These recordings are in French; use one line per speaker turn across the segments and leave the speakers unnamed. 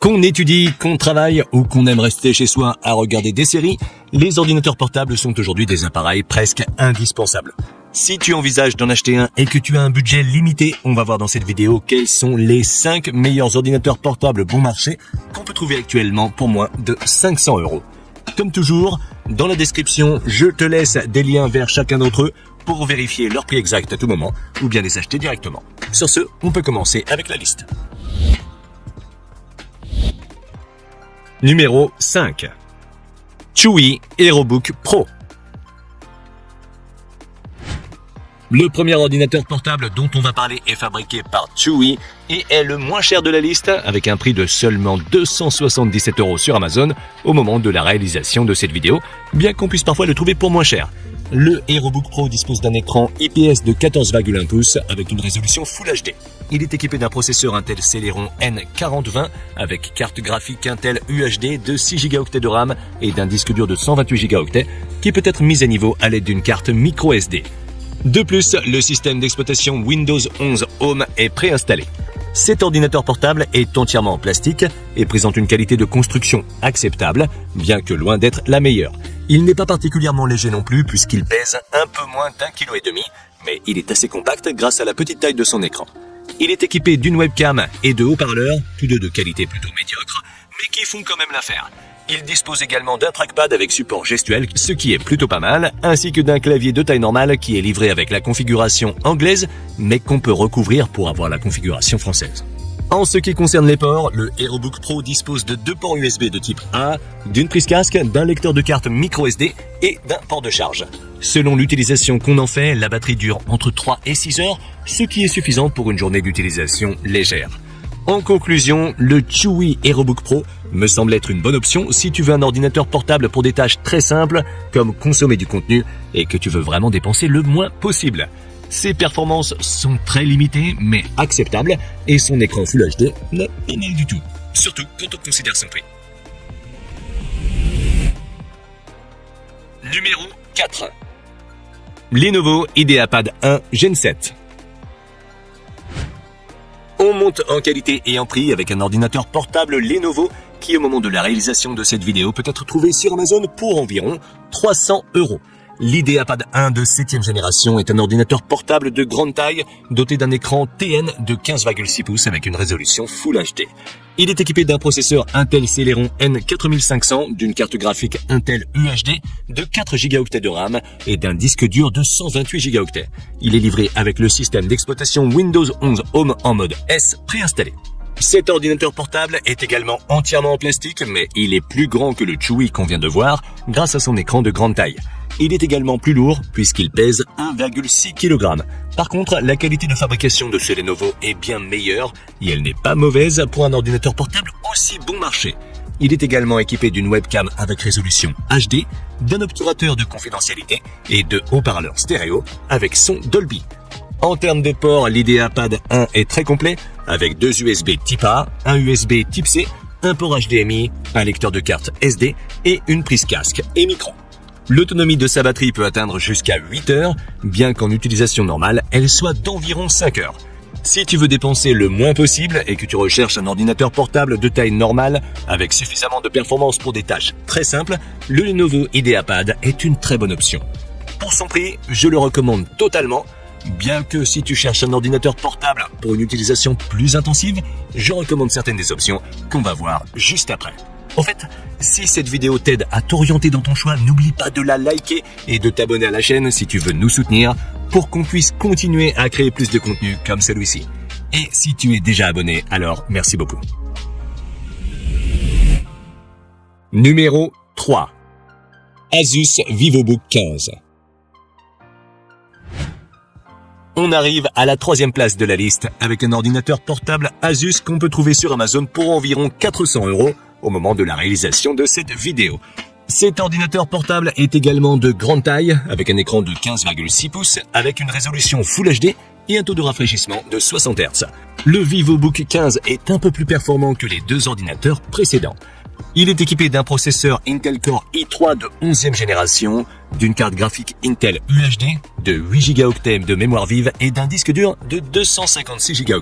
Qu'on étudie, qu'on travaille ou qu'on aime rester chez soi à regarder des séries, les ordinateurs portables sont aujourd'hui des appareils presque indispensables. Si tu envisages d'en acheter un et que tu as un budget limité, on va voir dans cette vidéo quels sont les 5 meilleurs ordinateurs portables bon marché qu'on peut trouver actuellement pour moins de 500 €. Comme toujours, dans la description, je te laisse des liens vers chacun d'entre eux pour vérifier leur prix exact à tout moment ou bien les acheter directement. Sur ce, on peut commencer avec la liste. Numéro 5. Chewy HeroBook Pro. Le premier ordinateur portable dont on va parler est fabriqué par Chewy et est le moins cher de la liste avec un prix de seulement 277 € sur Amazon au moment de la réalisation de cette vidéo, bien qu'on puisse parfois le trouver pour moins cher. Le HeroBook Pro dispose d'un écran IPS de 14,1 pouces avec une résolution Full HD. Il est équipé d'un processeur Intel Celeron N4020 avec carte graphique Intel UHD de 6 Go de RAM et d'un disque dur de 128 Go qui peut être mis à niveau à l'aide d'une carte micro SD. De plus, le système d'exploitation Windows 11 Home est préinstallé. Cet ordinateur portable est entièrement en plastique et présente une qualité de construction acceptable, bien que loin d'être la meilleure. Il n'est pas particulièrement léger non plus puisqu'il pèse un peu moins d'1,5 kg, mais il est assez compact grâce à la petite taille de son écran. Il est équipé d'une webcam et de haut-parleurs, tous deux de qualité plutôt médiocre, mais qui font quand même l'affaire. Il dispose également d'un trackpad avec support gestuel, ce qui est plutôt pas mal, ainsi que d'un clavier de taille normale qui est livré avec la configuration anglaise, mais qu'on peut recouvrir pour avoir la configuration française. En ce qui concerne les ports, le HeroBook Pro dispose de 2 ports USB de type A, d'une prise casque, d'un lecteur de carte micro SD et d'un port de charge. Selon l'utilisation qu'on en fait, la batterie dure entre 3 et 6 heures, ce qui est suffisant pour une journée d'utilisation légère. En conclusion, le Chewy HeroBook Pro me semble être une bonne option si tu veux un ordinateur portable pour des tâches très simples comme consommer du contenu et que tu veux vraiment dépenser le moins possible. Ses performances sont très limitées mais acceptables et son écran Full HD n'est pas mal du tout, surtout quand on considère son prix. Numéro 4. Lenovo IdeaPad 1 Gen 7. On monte en qualité et en prix avec un ordinateur portable Lenovo qui au moment de la réalisation de cette vidéo peut être trouvé sur Amazon pour environ 300 €. L'IdeaPad 1 de 7e génération est un ordinateur portable de grande taille doté d'un écran TN de 15,6 pouces avec une résolution Full HD. Il est équipé d'un processeur Intel Celeron N4500, d'une carte graphique Intel UHD de 4 Go de RAM et d'un disque dur de 128 Go. Il est livré avec le système d'exploitation Windows 11 Home en mode S préinstallé. Cet ordinateur portable est également entièrement en plastique, mais il est plus grand que le Chewy qu'on vient de voir grâce à son écran de grande taille. Il est également plus lourd puisqu'il pèse 1,6 kg. Par contre, la qualité de fabrication de ce Lenovo est bien meilleure et elle n'est pas mauvaise pour un ordinateur portable aussi bon marché. Il est également équipé d'une webcam avec résolution HD, d'un obturateur de confidentialité et de haut-parleurs stéréo avec son Dolby. En termes de ports, l'IdeaPad 1 est très complet avec 2 USB Type A, un USB Type C, un port HDMI, un lecteur de carte SD et une prise casque et micro. L'autonomie de sa batterie peut atteindre jusqu'à 8 heures, bien qu'en utilisation normale, elle soit d'environ 5 heures. Si tu veux dépenser le moins possible et que tu recherches un ordinateur portable de taille normale avec suffisamment de performance pour des tâches très simples, le Lenovo IdeaPad est une très bonne option. Pour son prix, je le recommande totalement, bien que si tu cherches un ordinateur portable pour une utilisation plus intensive, je recommande certaines des options qu'on va voir juste après. En fait, si cette vidéo t'aide à t'orienter dans ton choix, n'oublie pas de la liker et de t'abonner à la chaîne si tu veux nous soutenir pour qu'on puisse continuer à créer plus de contenu comme celui-ci. Et si tu es déjà abonné, alors merci beaucoup. Numéro 3. Asus VivoBook 15. On arrive à la 3e place de la liste avec un ordinateur portable Asus qu'on peut trouver sur Amazon pour environ 400 € au moment de la réalisation de cette vidéo. Cet ordinateur portable est également de grande taille avec un écran de 15,6 pouces avec une résolution Full HD et un taux de rafraîchissement de 60 Hz. Le VivoBook 15 est un peu plus performant que les deux ordinateurs précédents. Il est équipé d'un processeur Intel Core i3 de 11e génération, d'une carte graphique Intel UHD, de 8 Go de mémoire vive et d'un disque dur de 256 Go.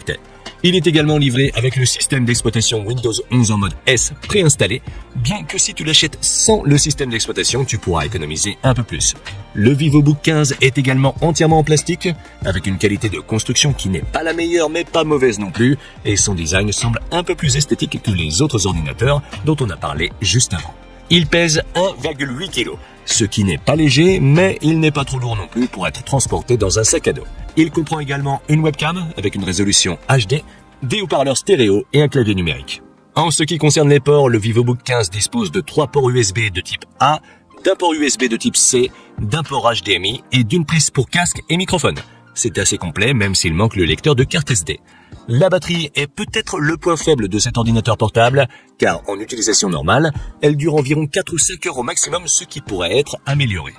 Il est également livré avec le système d'exploitation Windows 11 en mode S préinstallé, bien que si tu l'achètes sans le système d'exploitation, tu pourras économiser un peu plus. Le VivoBook 15 est également entièrement en plastique, avec une qualité de construction qui n'est pas la meilleure mais pas mauvaise non plus, et son design semble un peu plus esthétique que les autres ordinateurs dont on a parlé juste avant. Il pèse 1,8 kg, ce qui n'est pas léger, mais il n'est pas trop lourd non plus pour être transporté dans un sac à dos. Il comprend également une webcam avec une résolution HD, des haut-parleurs stéréo et un clavier numérique. En ce qui concerne les ports, le VivoBook 15 dispose de 3 ports USB de type A, d'un port USB de type C, d'un port HDMI et d'une prise pour casque et microphone. C'est assez complet même s'il manque le lecteur de carte SD. La batterie est peut-être le point faible de cet ordinateur portable, car en utilisation normale, elle dure environ 4 ou 5 heures au maximum, ce qui pourrait être amélioré.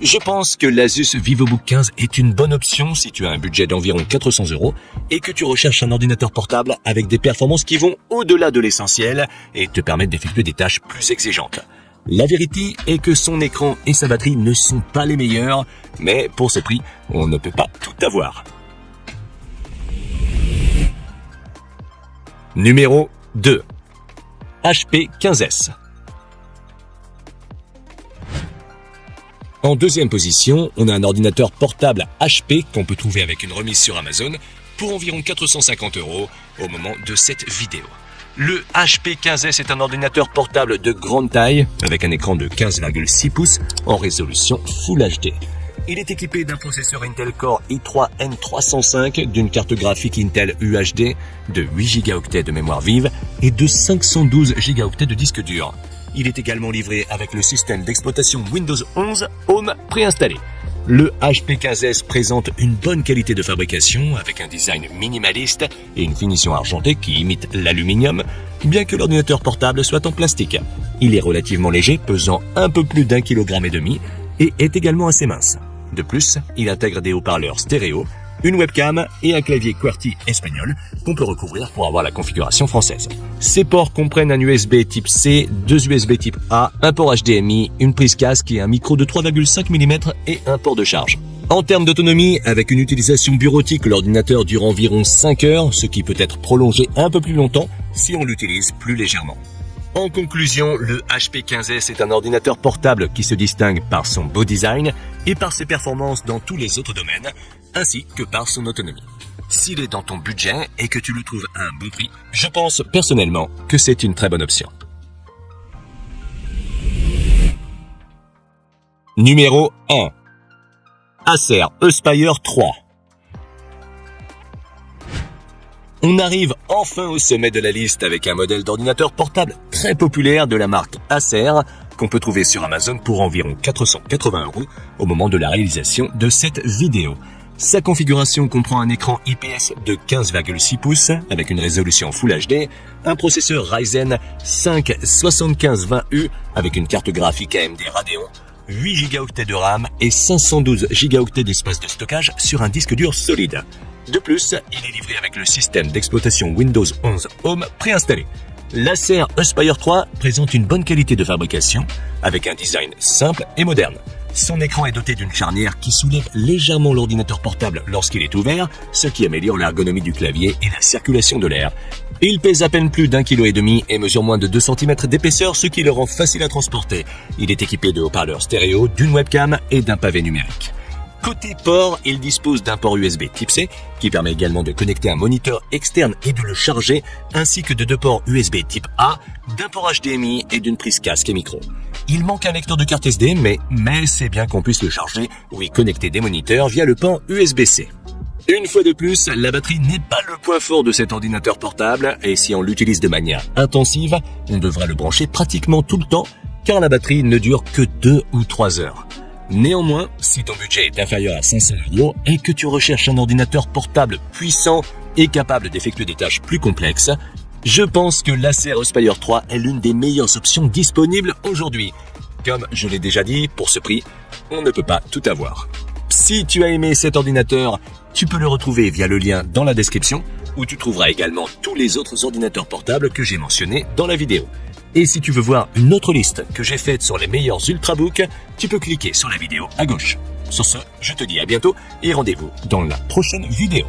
Je pense que l'Asus VivoBook 15 est une bonne option si tu as un budget d'environ 400 € et que tu recherches un ordinateur portable avec des performances qui vont au-delà de l'essentiel et te permettent d'effectuer des tâches plus exigeantes. La vérité est que son écran et sa batterie ne sont pas les meilleurs, mais pour ce prix, on ne peut pas tout avoir. Numéro 2. HP 15S. En deuxième position, on a un ordinateur portable HP qu'on peut trouver avec une remise sur Amazon pour environ 450 € au moment de cette vidéo. Le HP 15S est un ordinateur portable de grande taille avec un écran de 15,6 pouces en résolution Full HD. Il est équipé d'un processeur Intel Core i3 N305, d'une carte graphique Intel UHD, de 8 Go de mémoire vive et de 512 Go de disque dur. Il est également livré avec le système d'exploitation Windows 11 Home préinstallé. Le HP 15S présente une bonne qualité de fabrication avec un design minimaliste et une finition argentée qui imite l'aluminium, bien que l'ordinateur portable soit en plastique. Il est relativement léger, pesant un peu plus d'1,5 kg et est également assez mince. De plus, il intègre des haut-parleurs stéréo, une webcam et un clavier QWERTY espagnol qu'on peut recouvrir pour avoir la configuration française. Ces ports comprennent un USB type C, 2 USB type A, un port HDMI, une prise casque et un micro de 3,5 mm et un port de charge. En termes d'autonomie, avec une utilisation bureautique, l'ordinateur dure environ 5 heures, ce qui peut être prolongé un peu plus longtemps si on l'utilise plus légèrement. En conclusion, le HP 15S est un ordinateur portable qui se distingue par son beau design et par ses performances dans tous les autres domaines, ainsi que par son autonomie. S'il est dans ton budget et que tu le trouves à un bon prix, je pense personnellement que c'est une très bonne option. Numéro 1. Acer Aspire 3. On arrive enfin au sommet de la liste avec un modèle d'ordinateur portable très populaire de la marque Acer qu'on peut trouver sur Amazon pour environ 480 € au moment de la réalisation de cette vidéo. Sa configuration comprend un écran IPS de 15,6 pouces avec une résolution Full HD, un processeur Ryzen 5 7520U avec une carte graphique AMD Radeon, 8 Go de RAM et 512 Go d'espace de stockage sur un disque dur solide. De plus, il est livré avec le système d'exploitation Windows 11 Home préinstallé. L'Acer Aspire 3 présente une bonne qualité de fabrication avec un design simple et moderne. Son écran est doté d'une charnière qui soulève légèrement l'ordinateur portable lorsqu'il est ouvert, ce qui améliore l'ergonomie du clavier et la circulation de l'air. Il pèse à peine plus d'1,5 kg et mesure moins de 2 cm d'épaisseur, ce qui le rend facile à transporter. Il est équipé de haut-parleurs stéréo, d'une webcam et d'un pavé numérique. Côté port, il dispose d'un port USB type C qui permet également de connecter un moniteur externe et de le charger, ainsi que de 2 ports USB type A, d'un port HDMI et d'une prise casque et micro. Il manque un lecteur de carte SD, mais c'est bien qu'on puisse le charger ou y connecter des moniteurs via le port USB-C. Une fois de plus, la batterie n'est pas le point fort de cet ordinateur portable et si on l'utilise de manière intensive, on devra le brancher pratiquement tout le temps car la batterie ne dure que 2 ou 3 heures. Néanmoins, si ton budget est inférieur à 500 € et que tu recherches un ordinateur portable puissant et capable d'effectuer des tâches plus complexes, je pense que l'Acer Aspire 3 est l'une des meilleures options disponibles aujourd'hui. Comme je l'ai déjà dit, pour ce prix, on ne peut pas tout avoir. Si tu as aimé cet ordinateur, tu peux le retrouver via le lien dans la description où tu trouveras également tous les autres ordinateurs portables que j'ai mentionnés dans la vidéo. Et si tu veux voir une autre liste que j'ai faite sur les meilleurs ultrabooks, tu peux cliquer sur la vidéo à gauche. Sur ce, je te dis à bientôt et rendez-vous dans la prochaine vidéo.